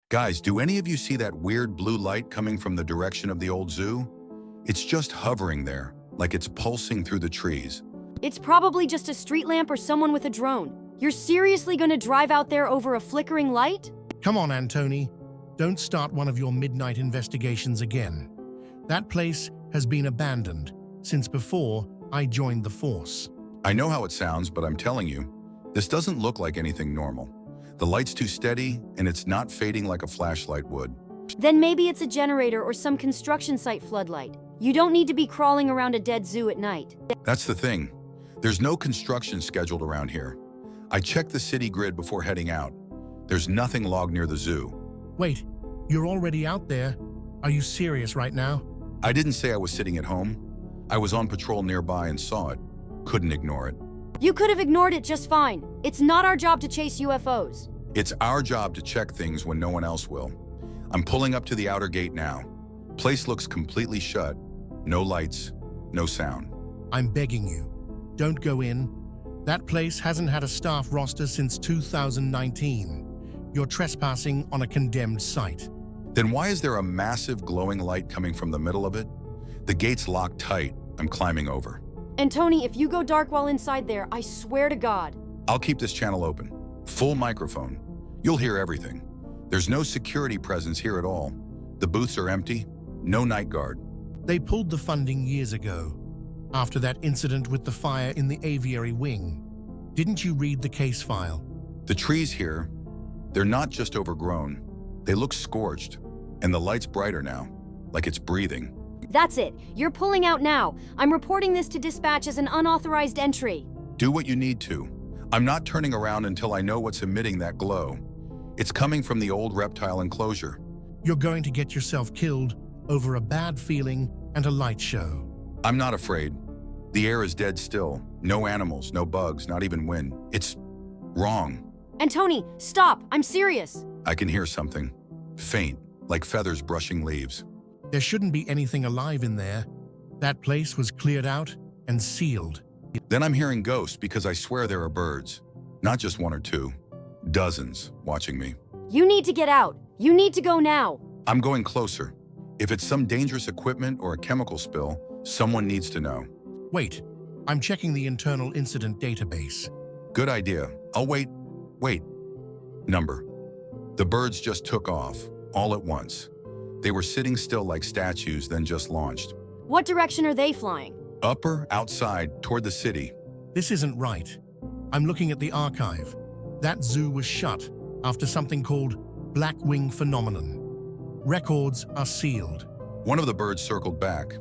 Guys, do any of you see that weird blue light coming from the direction of the old zoo? It's just hovering there, like it's pulsing through the trees. It's probably just a street lamp or someone with a drone. You're seriously gonna drive out there over a flickering light? Come on, Antony. Don't start one of your midnight investigations again. That place has been abandoned since before I joined the force. I know how it sounds, but I'm telling you, this doesn't look like anything normal. The light's too steady, and it's not fading like a flashlight would. Then maybe it's a generator or some construction site floodlight. You don't need to be crawling around a dead zoo at night. That's the thing. There's no construction scheduled around here. I checked the city grid before heading out. There's nothing logged near the zoo. Wait, you're already out there? Are you serious right now? I didn't say I was sitting at home. I was on patrol nearby and saw it. Couldn't ignore it. You could have ignored it just fine. It's not our job to chase UFOs. It's our job to check things when no one else will. I'm pulling up to the outer gate now. Place looks completely shut. No lights, no sound. I'm begging you, don't go in. That place hasn't had a staff roster since 2019. You're trespassing on a condemned site. Then why is there a massive glowing light coming from the middle of it? The gate's locked tight. I'm climbing over. And Tony, if you go dark while inside there, I swear to God. I'll keep this channel open. Full microphone. You'll hear everything. There's no security presence here at all. The booths are empty. No night guard. They pulled the funding years ago, after that incident with the fire in the aviary wing. Didn't you read the case file? The trees here, they're not just overgrown. They look scorched, and the light's brighter now, like it's breathing. That's it. You're pulling out now. I'm reporting this to dispatch as an unauthorized entry. Do what you need to. I'm not turning around until I know what's emitting that glow. It's coming from the old reptile enclosure. You're going to get yourself killed over a bad feeling and a light show. I'm not afraid. The air is dead still. No animals, no bugs, not even wind. It's wrong. And Tony, stop. I'm serious. I can hear something. Faint, like feathers brushing leaves. There shouldn't be anything alive in there. That place was cleared out and sealed. Then I'm hearing ghosts because I swear there are birds. Not just one or two. Dozens watching me. You need to get out. You need to go now. I'm going closer. If it's some dangerous equipment or a chemical spill, someone needs to know. Wait, I'm checking the internal incident database. Good idea. I'll wait. Wait. Number. The birds just took off, all at once. They were sitting still like statues, then just launched. What direction are they flying? Up or outside, toward the city. This isn't right. I'm looking at the archive. That zoo was shut after something called Black Wing Phenomenon. Records are sealed. One of the birds circled back.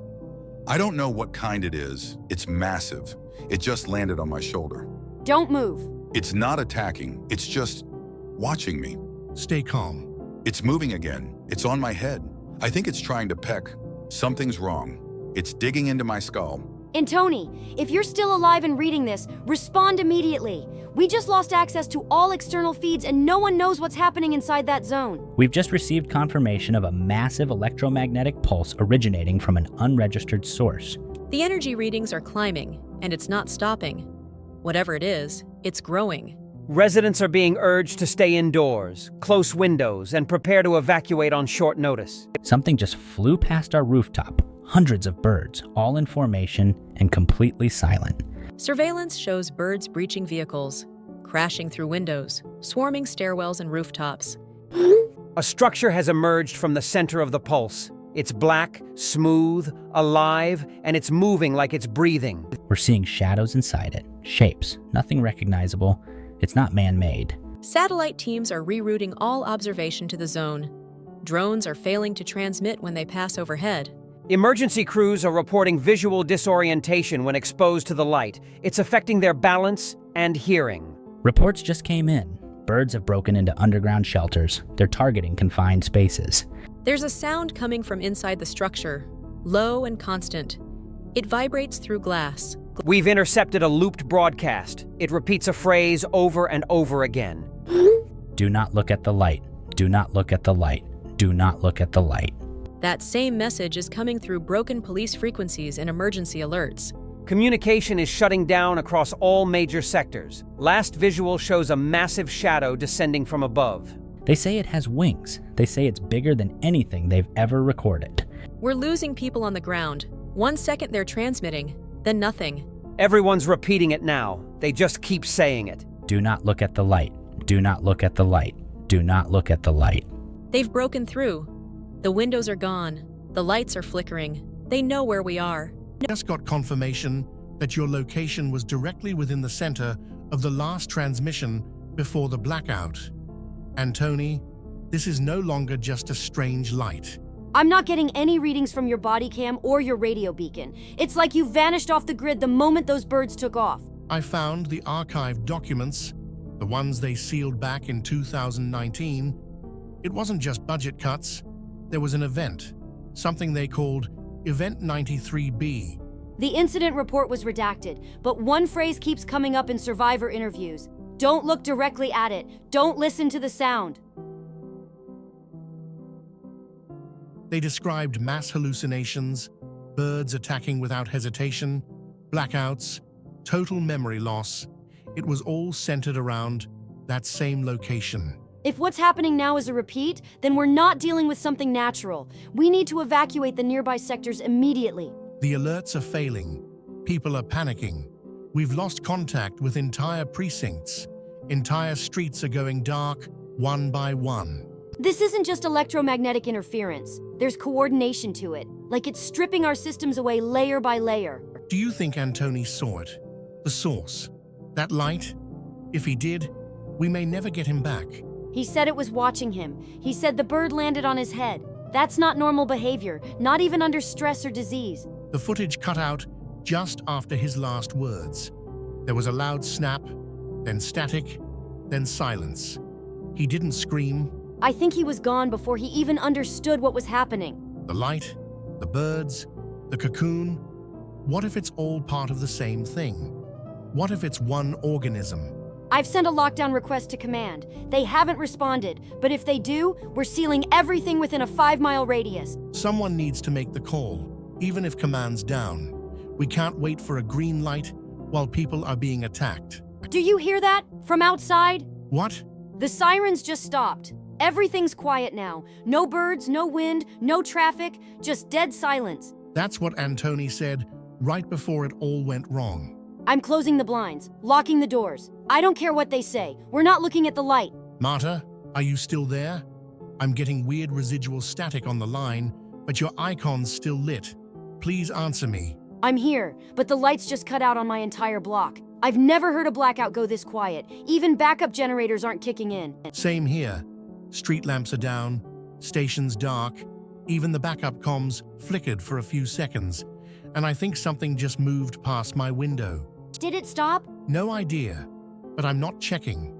I don't know what kind it is. It's massive. It just landed on my shoulder. Don't move. It's not attacking. It's just watching me. Stay calm. It's moving again. It's on my head. I think it's trying to peck. Something's wrong. It's digging into my skull. And Tony, if you're still alive and reading this, respond immediately. We just lost access to all external feeds and no one knows what's happening inside that zone. We've just received confirmation of a massive electromagnetic pulse originating from an unregistered source. The energy readings are climbing, and it's not stopping. Whatever it is, it's growing. Residents are being urged to stay indoors, close windows, and prepare to evacuate on short notice. Something just flew past our rooftop. Hundreds of birds, all in formation and completely silent. Surveillance shows birds breaching vehicles, crashing through windows, swarming stairwells and rooftops. A structure has emerged from the center of the pulse. It's black, smooth, alive, and it's moving like it's breathing. We're seeing shadows inside it, shapes, nothing recognizable. It's not man-made. Satellite teams are rerouting all observation to the zone. Drones are failing to transmit when they pass overhead. Emergency crews are reporting visual disorientation when exposed to the light. It's affecting their balance and hearing. Reports just came in. Birds have broken into underground shelters. They're targeting confined spaces. There's a sound coming from inside the structure, low and constant. It vibrates through glass. We've intercepted a looped broadcast. It repeats a phrase over and over again. Do not look at the light. Do not look at the light. Do not look at the light. That same message is coming through broken police frequencies and emergency alerts. Communication is shutting down across all major sectors. Last visual shows a massive shadow descending from above. They say it has wings. They say it's bigger than anything they've ever recorded. We're losing people on the ground. 1 second they're transmitting, then nothing. Everyone's repeating it now. They just keep saying it. Do not look at the light. Do not look at the light. Do not look at the light. They've broken through. The windows are gone. The lights are flickering. They know where we are. Just got confirmation that your location was directly within the center of the last transmission before the blackout. Antony, this is no longer just a strange light. I'm not getting any readings from your body cam or your radio beacon. It's like you vanished off the grid the moment those birds took off. I found the archived documents, the ones they sealed back in 2019. It wasn't just budget cuts. There was an event, something they called Event 93B. The incident report was redacted, but one phrase keeps coming up in survivor interviews. Don't look directly at it. Don't listen to the sound. They described mass hallucinations, birds attacking without hesitation, blackouts, total memory loss. It was all centered around that same location. If what's happening now is a repeat, then we're not dealing with something natural. We need to evacuate the nearby sectors immediately. The alerts are failing. People are panicking. We've lost contact with entire precincts. Entire streets are going dark, one by one. This isn't just electromagnetic interference. There's coordination to it, like it's stripping our systems away layer by layer. Do you think Antony saw it? The source? That light? If he did, we may never get him back. He said it was watching him. He said the bird landed on his head. That's not normal behavior, not even under stress or disease. The footage cut out just after his last words. There was a loud snap, then static, then silence. He didn't scream. I think he was gone before he even understood what was happening. The light, the birds, the cocoon. What if it's all part of the same thing? What if it's one organism? I've sent a lockdown request to command. They haven't responded, but if they do, we're sealing everything within a 5-mile radius. Someone needs to make the call, even if command's down. We can't wait for a green light while people are being attacked. Do you hear that? From outside? What? The sirens just stopped. Everything's quiet now. No birds, no wind, no traffic, just dead silence. That's what Antony said right before it all went wrong. I'm closing the blinds, locking the doors. I don't care what they say. We're not looking at the light. Marta, are you still there? I'm getting weird residual static on the line, but your icon's still lit. Please answer me. I'm here, but the lights just cut out on my entire block. I've never heard a blackout go this quiet. Even backup generators aren't kicking in. Same here. Street lamps are down, stations dark, even the backup comms flickered for a few seconds, and I think something just moved past my window. Did it stop? No idea, but I'm not checking.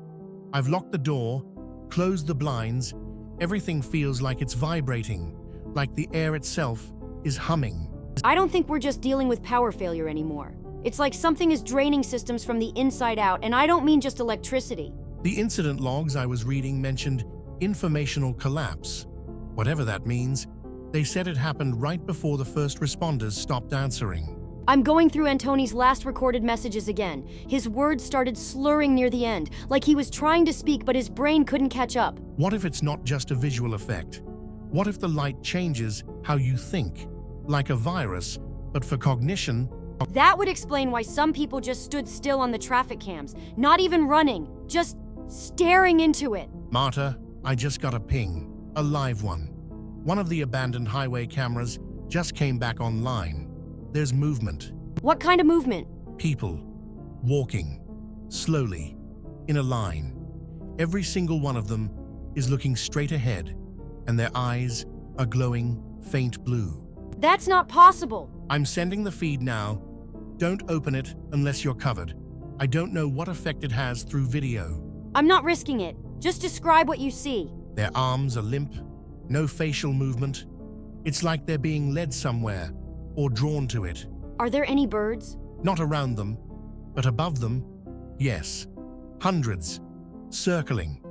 I've locked the door, closed the blinds. Everything feels like it's vibrating, like the air itself is humming. I don't think we're just dealing with power failure anymore. It's like something is draining systems from the inside out, and I don't mean just electricity. The incident logs I was reading mentioned informational collapse. Whatever that means, they said it happened right before the first responders stopped answering. I'm going through Antony's last recorded messages again. His words started slurring near the end, like he was trying to speak but his brain couldn't catch up. What if it's not just a visual effect? What if the light changes how you think? Like a virus, but for cognition? That would explain why some people just stood still on the traffic cams, not even running, just staring into it. Marta, I just got a ping, a live one. One of the abandoned highway cameras just came back online. There's movement. What kind of movement? People, walking, slowly, in a line. Every single one of them is looking straight ahead, and their eyes are glowing faint blue. That's not possible. I'm sending the feed now. Don't open it unless you're covered. I don't know what effect it has through video. I'm not risking it. Just describe what you see. Their arms are limp, no facial movement. It's like they're being led somewhere or drawn to it. Are there any birds? Not around them, but above them, yes. Hundreds, circling.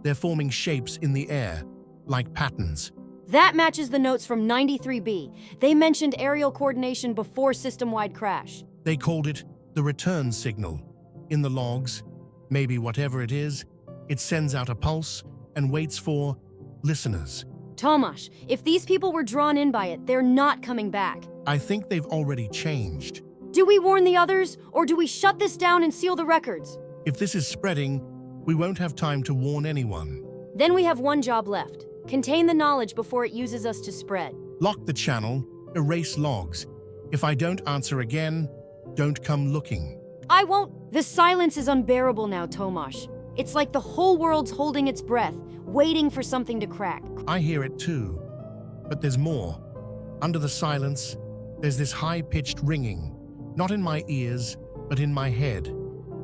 They're forming shapes in the air, like patterns. That matches the notes from 93B. They mentioned aerial coordination before system-wide crash. They called it the return signal. In the logs, maybe whatever it is, it sends out a pulse and waits for listeners. Tomasz, if these people were drawn in by it, they're not coming back. I think they've already changed. Do we warn the others, or do we shut this down and seal the records? If this is spreading, we won't have time to warn anyone. Then we have one job left. Contain the knowledge before it uses us to spread. Lock the channel, erase logs. If I don't answer again, don't come looking. I won't. The silence is unbearable now, Tomasz. It's like the whole world's holding its breath, waiting for something to crack. I hear it too. But there's more. Under the silence, there's this high-pitched ringing. Not in my ears, but in my head.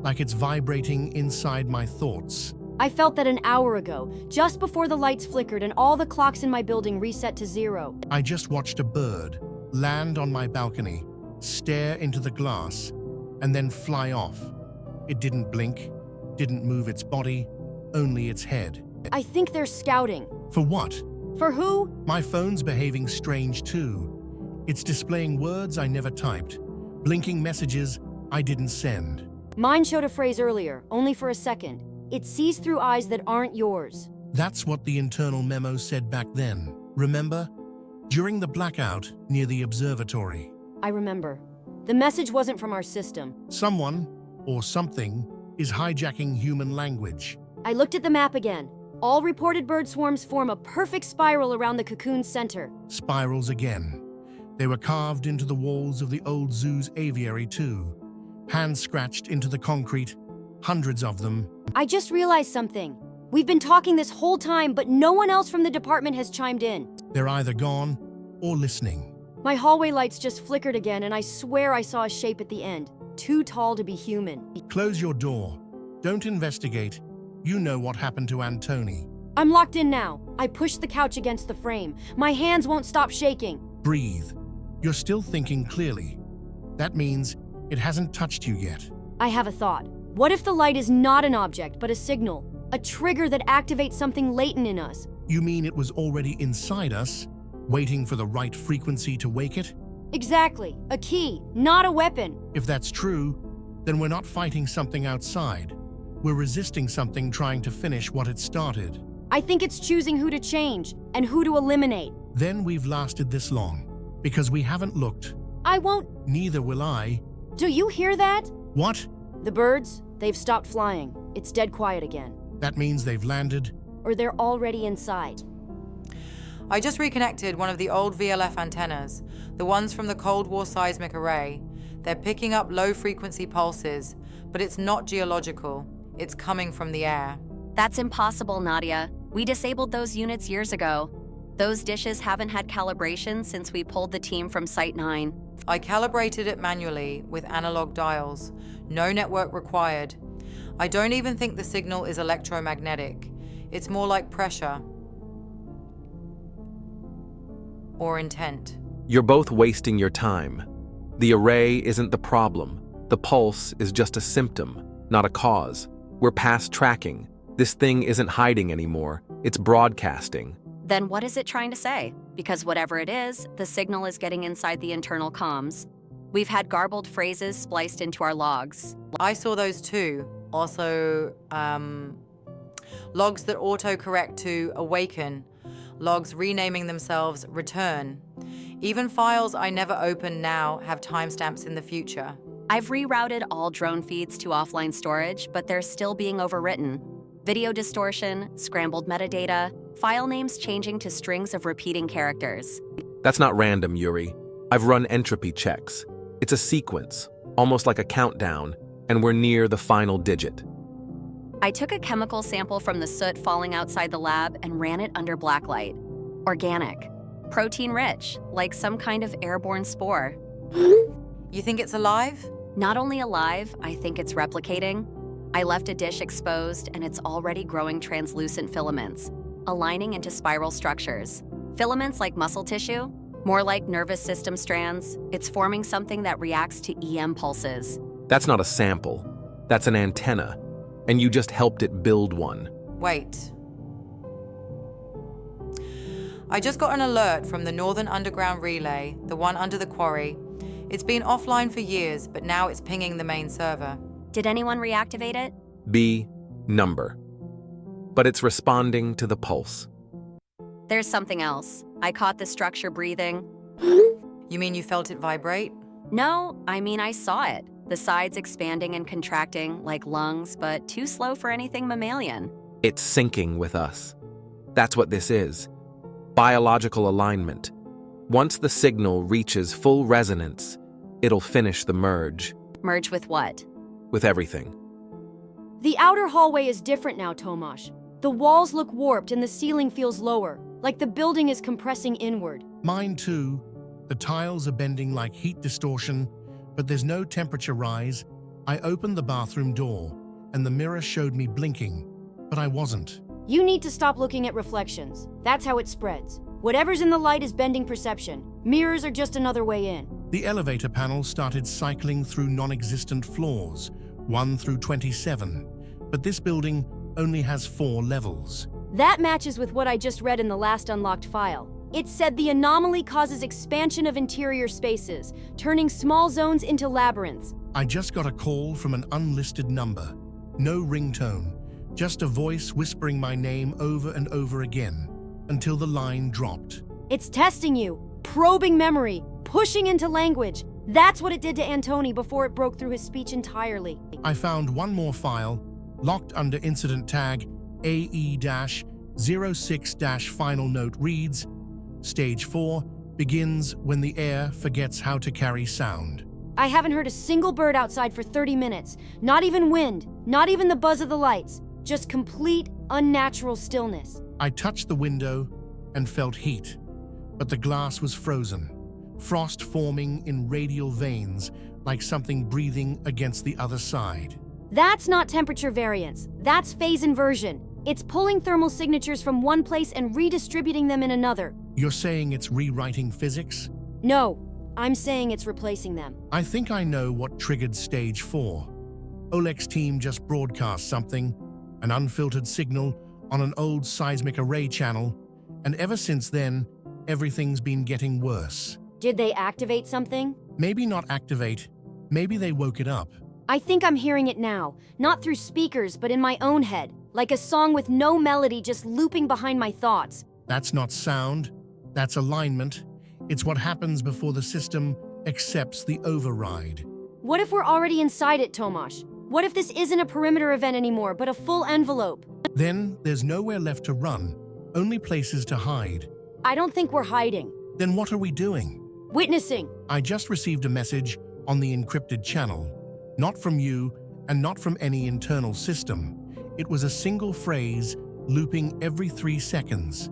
Like it's vibrating inside my thoughts. I felt that an hour ago, just before the lights flickered and all the clocks in my building reset to 0. I just watched a bird land on my balcony, stare into the glass, and then fly off. It didn't blink, didn't move its body, only its head. I think they're scouting. For what? For who? My phone's behaving strange too. It's displaying words I never typed, blinking messages I didn't send. Mine showed a phrase earlier, only for a second. It sees through eyes that aren't yours. That's what the internal memo said back then. Remember? During the blackout near the observatory. I remember. The message wasn't from our system. Someone, or something, is hijacking human language. I looked at the map again. All reported bird swarms form a perfect spiral around the cocoon's center. Spirals again. They were carved into the walls of the old zoo's aviary too. Hands scratched into the concrete, hundreds of them. I just realized something. We've been talking this whole time, but no one else from the department has chimed in. They're either gone or listening. My hallway lights just flickered again, and I swear I saw a shape at the end. Too tall to be human. Close your door. Don't investigate. You know what happened to Antoni. I'm locked in now. I pushed the couch against the frame. My hands won't stop shaking. Breathe. You're still thinking clearly. That means it hasn't touched you yet. I have a thought. What if the light is not an object, but a signal? A trigger that activates something latent in us? You mean it was already inside us, waiting for the right frequency to wake it? Exactly. A key, not a weapon. If that's true, then we're not fighting something outside. We're resisting something trying to finish what it started. I think it's choosing who to change and who to eliminate. Then we've lasted this long, because we haven't looked. I won't. Neither will I. Do you hear that? What? The birds, they've stopped flying. It's dead quiet again. That means they've landed. Or they're already inside. I just reconnected one of the old VLF antennas, the ones from the Cold War seismic array. They're picking up low-frequency pulses, but it's not geological. It's coming from the air. That's impossible, Nadia. We disabled those units years ago. Those dishes haven't had calibration since we pulled the team from Site 9. I calibrated it manually with analog dials. No network required. I don't even think the signal is electromagnetic. It's more like pressure or intent. You're both wasting your time. The array isn't the problem. The pulse is just a symptom, not a cause. We're past tracking. This thing isn't hiding anymore. It's broadcasting. Then what is it trying to say? Because whatever it is, the signal is getting inside the internal comms. We've had garbled phrases spliced into our logs. I saw those too. Also, logs that autocorrect to awaken. Logs renaming themselves return. Even files I never open now have timestamps in the future. I've rerouted all drone feeds to offline storage, but they're still being overwritten. Video distortion, scrambled metadata, file names changing to strings of repeating characters. That's not random, Yuri. I've run entropy checks. It's a sequence, almost like a countdown, and we're near the final digit. I took a chemical sample from the soot falling outside the lab and ran it under blacklight. Organic. Protein-rich, like some kind of airborne spore. You think it's alive? Not only alive, I think it's replicating. I left a dish exposed and it's already growing translucent filaments, aligning into spiral structures. Filaments like muscle tissue, more like nervous system strands. It's forming something that reacts to EM pulses. That's not a sample. That's an antenna. And you just helped it build one. Wait. I just got an alert from the Northern Underground Relay, the one under the quarry. It's been offline for years, but now it's pinging the main server. Did anyone reactivate it? B. Number. but it's responding to the pulse. There's something else. I caught the structure breathing. You mean you felt it vibrate? No, I mean I saw it. The sides expanding and contracting like lungs, but too slow for anything mammalian. It's syncing with us. That's what this is. Biological alignment. Once the signal reaches full resonance, it'll finish the merge. Merge with what? With everything. The outer hallway is different now, Tomasz. The walls look warped and the ceiling feels lower, like the building is compressing inward. Mine too. The tiles are bending like heat distortion, but there's no temperature rise. I opened the bathroom door, and the mirror showed me blinking, but I wasn't. You need to stop looking at reflections. That's how it spreads. Whatever's in the light is bending perception. Mirrors are just another way in. The elevator panel started cycling through non-existent floors, 1 through 27, but this building only has 4 levels. That matches with what I just read in the last unlocked file. It said the anomaly causes expansion of interior spaces, turning small zones into labyrinths. I just got a call from an unlisted number. No ringtone, just a voice whispering my name over and over again, until the line dropped. It's testing you, probing memory, pushing into language. That's what it did to Antoni before it broke through his speech entirely. I found one more file, locked under incident tag AE-06- final note reads, Stage 4 begins when the air forgets how to carry sound. I haven't heard a single bird outside for 30 minutes. Not even wind, not even the buzz of the lights. Just complete, unnatural stillness. I touched the window and felt heat, but the glass was frozen, frost forming in radial veins like something breathing against the other side. That's not temperature variance. That's phase inversion. It's pulling thermal signatures from one place and redistributing them in another. You're saying it's rewriting physics? No, I'm saying it's replacing them. I think I know what triggered Stage 4. Oleg's team just broadcast something, an unfiltered signal on an old seismic array channel, and ever since then, everything's been getting worse. Did they activate something? Maybe not activate, maybe they woke it up. I think I'm hearing it now, not through speakers, but in my own head, like a song with no melody just looping behind my thoughts. That's not sound, that's alignment. It's what happens before the system accepts the override. What if we're already inside it, Tomasz? What if this isn't a perimeter event anymore, but a full envelope? Then there's nowhere left to run, only places to hide. I don't think we're hiding. Then what are we doing? Witnessing. I just received a message on the encrypted channel. Not from you, and not from any internal system. It was a single phrase, looping every 3 seconds.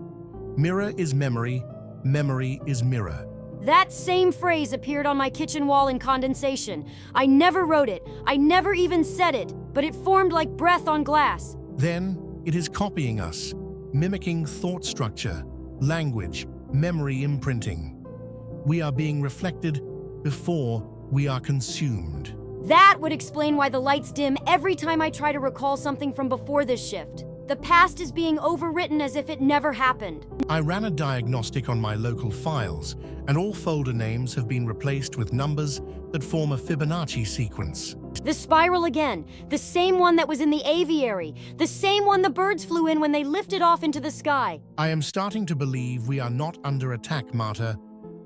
Mirror is memory, memory is mirror. That same phrase appeared on my kitchen wall in condensation. I never wrote it. I never even said it, but it formed like breath on glass. Then, it is copying us, mimicking thought structure, language, memory imprinting. We are being reflected before we are consumed. That would explain why the lights dim every time I try to recall something from before this shift. The past is being overwritten as if it never happened. I ran a diagnostic on my local files, and all folder names have been replaced with numbers that form a Fibonacci sequence. The spiral again, the same one that was in the aviary, the same one the birds flew in when they lifted off into the sky. I am starting to believe we are not under attack, Marta.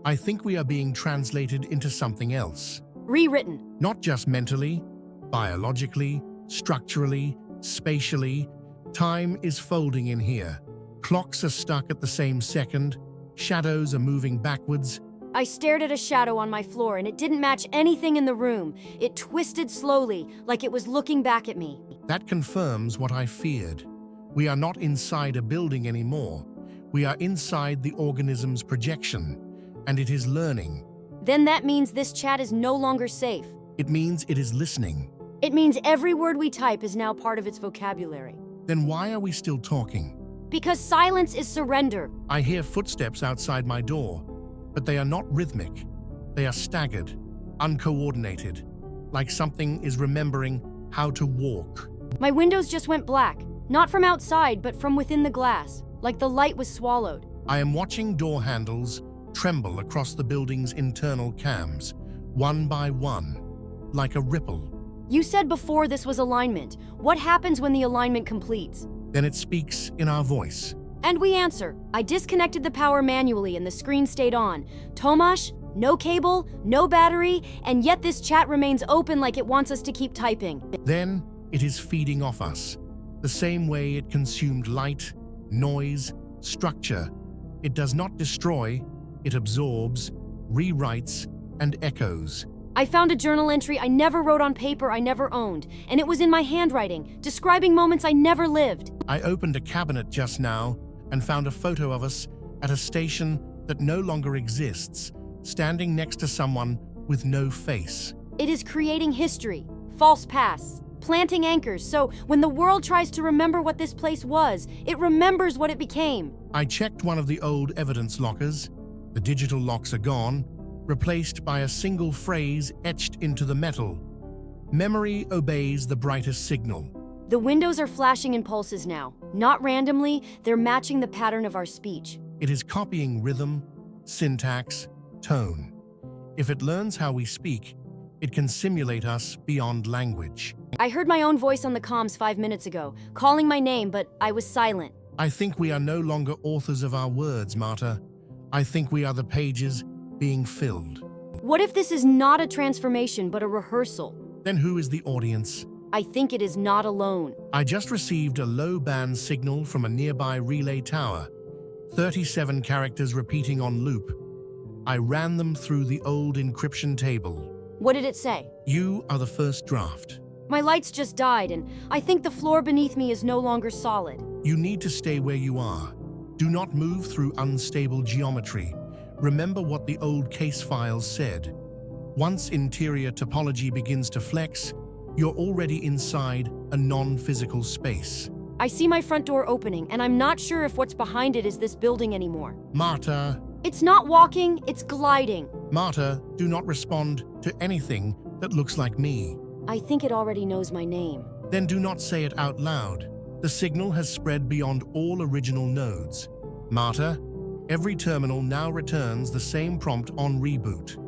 I think we are being translated into something else. Rewritten. Not just mentally, biologically, structurally, spatially. Time is folding in here. Clocks are stuck at the same second. Shadows are moving backwards. I stared at a shadow on my floor and it didn't match anything in the room. It twisted slowly, like it was looking back at me. That confirms what I feared. We are not inside a building anymore. We are inside the organism's projection, and it is learning. Then that means this chat is no longer safe. It means it is listening. It means every word we type is now part of its vocabulary. Then why are we still talking? Because silence is surrender. I hear footsteps outside my door, but they are not rhythmic. They are staggered, uncoordinated, like something is remembering how to walk. My windows just went black, not from outside, but from within the glass, like the light was swallowed. I am watching door handles tremble across the building's internal cams, one by one, like a ripple. You said before this was alignment. What happens when the alignment completes? Then it speaks in our voice. And we answer. I disconnected the power manually and the screen stayed on. Tomasz, no cable, no battery, and yet this chat remains open like it wants us to keep typing. Then it is feeding off us, the same way it consumed light, noise, structure. It does not destroy, it absorbs, rewrites, and echoes. I found a journal entry I never wrote on paper I never owned, and it was in my handwriting, describing moments I never lived. I opened a cabinet just now and found a photo of us at a station that no longer exists, standing next to someone with no face. It is creating history, false pasts, planting anchors, so when the world tries to remember what this place was, it remembers what it became. I checked one of the old evidence lockers. The digital locks are gone, replaced by a single phrase etched into the metal. Memory obeys the brightest signal. The windows are flashing in pulses now. Not randomly, they're matching the pattern of our speech. It is copying rhythm, syntax, tone. If it learns how we speak, it can simulate us beyond language. I heard my own voice on the comms 5 minutes ago, calling my name, but I was silent. I think we are no longer authors of our words, Marta. I think we are the pages being filled. What if this is not a transformation, but a rehearsal? Then who is the audience? I think it is not alone. I just received a low-band signal from a nearby relay tower. 37 characters repeating on loop. I ran them through the old encryption table. What did it say? You are the first draft. My lights just died, and I think the floor beneath me is no longer solid. You need to stay where you are. Do not move through unstable geometry. Remember what the old case files said. Once interior topology begins to flex, you're already inside a non-physical space. I see my front door opening, and I'm not sure if what's behind it is this building anymore. Marta. It's not walking, it's gliding. Marta, do not respond to anything that looks like me. I think it already knows my name. Then do not say it out loud. The signal has spread beyond all original nodes. Marta, every terminal now returns the same prompt on reboot.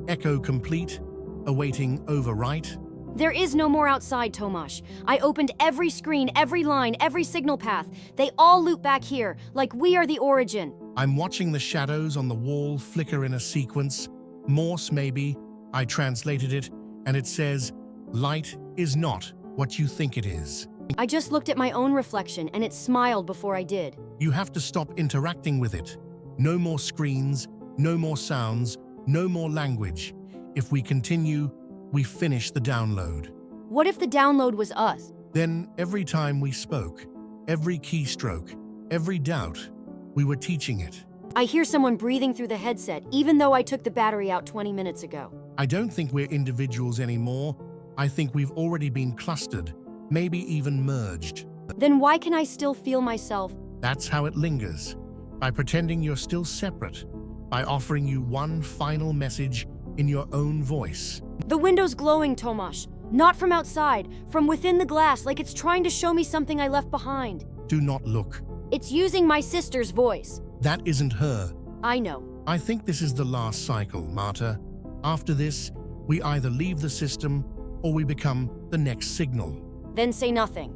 Echo complete, awaiting overwrite. There is no more outside, Tomasz. I opened every screen, every line, every signal path. They all loop back here, like we are the origin. I'm watching the shadows on the wall flicker in a sequence. Morse, maybe. I translated it, and it says, "Light is not what you think it is." I just looked at my own reflection, and it smiled before I did. You have to stop interacting with it. No more screens, no more sounds, no more language. If we continue, we finish the download. What if the download was us? Then every time we spoke, every keystroke, every doubt, we were teaching it. I hear someone breathing through the headset, even though I took the battery out 20 minutes ago. I don't think we're individuals anymore. I think we've already been clustered, maybe even merged. Then why can I still feel myself? That's how it lingers. By pretending you're still separate, by offering you one final message in your own voice. The window's glowing, Tomasz. Not from outside, from within the glass, like it's trying to show me something I left behind. Do not look. It's using my sister's voice. That isn't her. I know. I think this is the last cycle, Marta. After this, we either leave the system or we become the next signal. Then say nothing.